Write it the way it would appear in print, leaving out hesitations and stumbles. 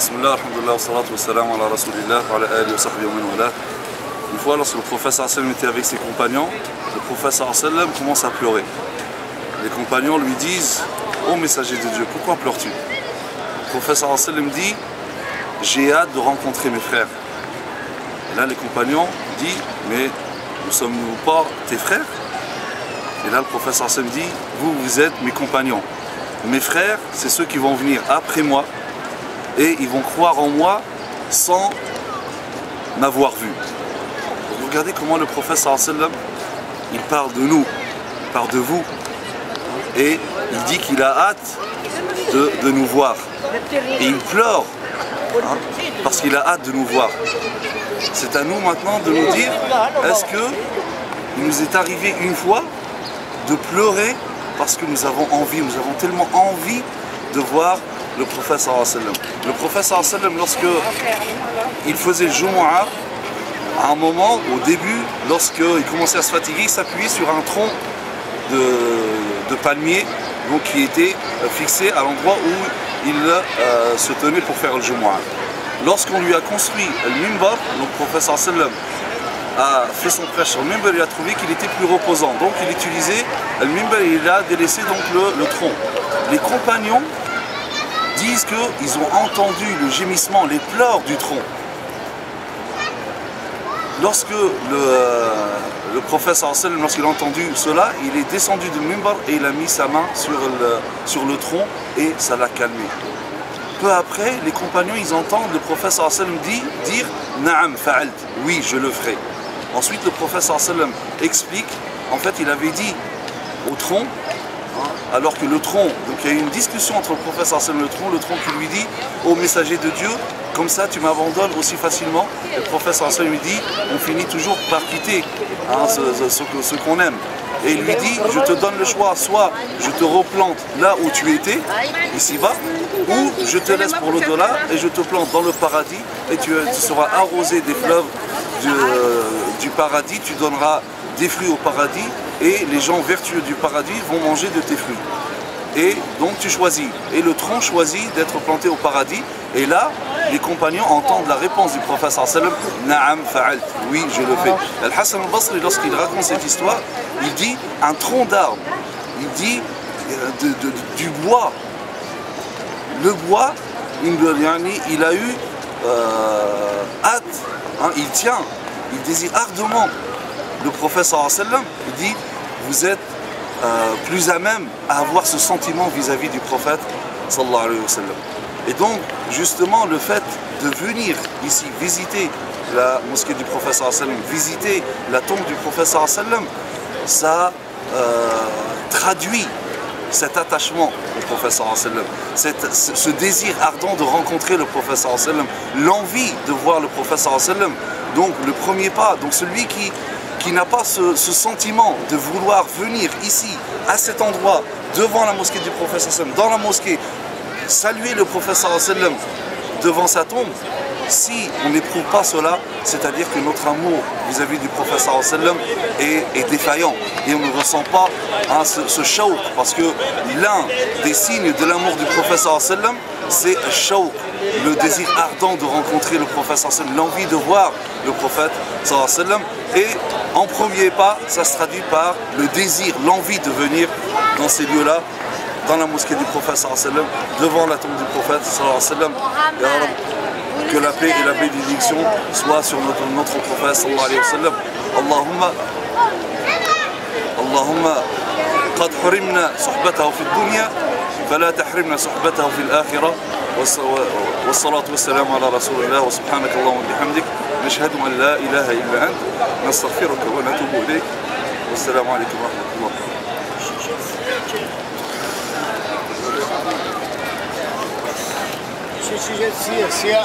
Bismillah, alhamdulillah, wassalatu wassalamu ala rasulillah, wa ala alihi wa sahbihi wa man wala. Une fois, lorsque le prophète sallam était avec ses compagnons, le prophète sallam commence à pleurer. Les compagnons lui disent: ô messager de Dieu, pourquoi pleures-tu? Le prophète sallam dit: j'ai hâte de rencontrer mes frères. Et là, les compagnons disent: mais ne sommes-nous pas tes frères? Et là, le prophète sallam dit: vous êtes mes compagnons. Mes frères, c'est ceux qui vont venir après moi et ils vont croire en moi sans m'avoir vu. Donc, regardez comment le prophète sallam, il parle de nous, il parle de vous, et il dit qu'il a hâte de nous voir. Et il pleure parce qu'il a hâte de nous voir. C'est à nous maintenant de nous dire, est-ce qu'il nous est arrivé une fois de pleurer parce que nous avons envie, nous avons tellement envie de voir le prophète sallallahu alayhi wa sallam. Le prophète sallallahu alayhi wa sallam, lorsqu'il faisait le Jumu'ah, à un moment, au début, lorsqu'il commençait à se fatiguer, il s'appuyait sur un tronc de palmier, donc, qui était fixé à l'endroit où il se tenait pour faire le Jumu'ah. Lorsqu'on lui a construit le mimbar, le prophète sallallahu alayhi wa sallam a fait son prêche sur le mimbar, il a trouvé qu'il était plus reposant. Donc il utilisait le mimbar et il a délaissé donc le tronc. Les compagnons disent qu'ils ont entendu le gémissement, les pleurs du tronc. Lorsque le prophète sallallahu alayhi wa sallam, lorsqu'il a entendu cela, il est descendu du mimbar et il a mis sa main sur le tronc et ça l'a calmé. Peu après, les compagnons, ils entendent le prophète sallallahu alayhi wa sallam dire « Na'am fa'alt » « oui, je le ferai ». Ensuite, le prophète sallallahu alayhi wa sallam explique, en fait, il avait dit au tronc, alors que le tronc, donc il y a eu une discussion entre le prophète sallallahu alayhi wa sallam et le tronc qui lui dit: ô messager de Dieu, comme ça tu m'abandonnes aussi facilement. Et le prophète sallallahu alayhi wa sallam lui dit: on finit toujours par quitter ce qu'on aime. Et il lui dit: je te donne le choix, soit je te replante là où tu étais, ici-bas, ou je te laisse pour l'au-delà et je te plante dans le paradis et tu seras arrosé des fleuves du paradis, tu donneras des fruits au paradis et les gens vertueux du paradis vont manger de tes fruits. Et donc tu choisis. Et le tronc choisit d'être planté au paradis. Et là, les compagnons entendent la réponse du prophète sallallahu alayhi wa sallam: Na'am fa'alt, oui, je le fais. Al-Hassan al-Basri, lorsqu'il raconte cette histoire, il dit un tronc d'arbre. Il dit du bois. Le bois, il a eu hâte, il tient, il désire ardemment. Le prophète sallallahu alayhi wa sallam, il dit: vous êtes plus à même à avoir ce sentiment vis-à-vis du prophète sallallahu alayhi wa sallam. Et donc, justement, le fait de venir ici visiter la mosquée du prophète sallallahu alayhi wa sallam, visiter la tombe du prophète sallallahu alayhi wa sallam, ça traduit cet attachement au prophète sallallahu alayhi wa sallam, ce désir ardent de rencontrer le prophète sallallahu alayhi wa sallam, l'envie de voir le prophète sallallahu alayhi wa sallam. Donc le premier pas, donc celui qui n'a pas ce sentiment de vouloir venir ici, à cet endroit, devant la mosquée du prophète sallallahu alayhi wa sallam, dans la mosquée, saluer le prophète sallallahu alayhi wa sallam devant sa tombe, si on n'éprouve pas cela, c'est-à-dire que notre amour vis-à-vis du prophète sallallahu alayhi wa sallam est défaillant et on ne ressent pas ce shawq, parce que l'un des signes de l'amour du prophète sallallahu alayhi wa sallam, c'est le shawq, le désir ardent de rencontrer le prophète sallallahu alayhi wa sallam, l'envie de voir le prophète sallallahu alayhi wa sallam. Et en premier pas, ça se traduit par le désir, l'envie de venir dans ces lieux-là, dans la mosquée du prophète sallallahu alayhi wa sallam, devant la tombe du prophète sallallahu alayhi wa sallam. Que la paix et la bénédiction soient sur notre prophète sallallahu alayhi wa sallam. Allahumma qad hurimna suhbatahu fi dunya fala tahrimna suhbatahu fi al-akhirah. والصلاة والسلام على رسول الله وسبحانك اللهم وبحمدك نشهد أن لا إله إلا أنت نستغفرك ونتوب إليك والسلام عليكم ورحمة الله. شو جت سيا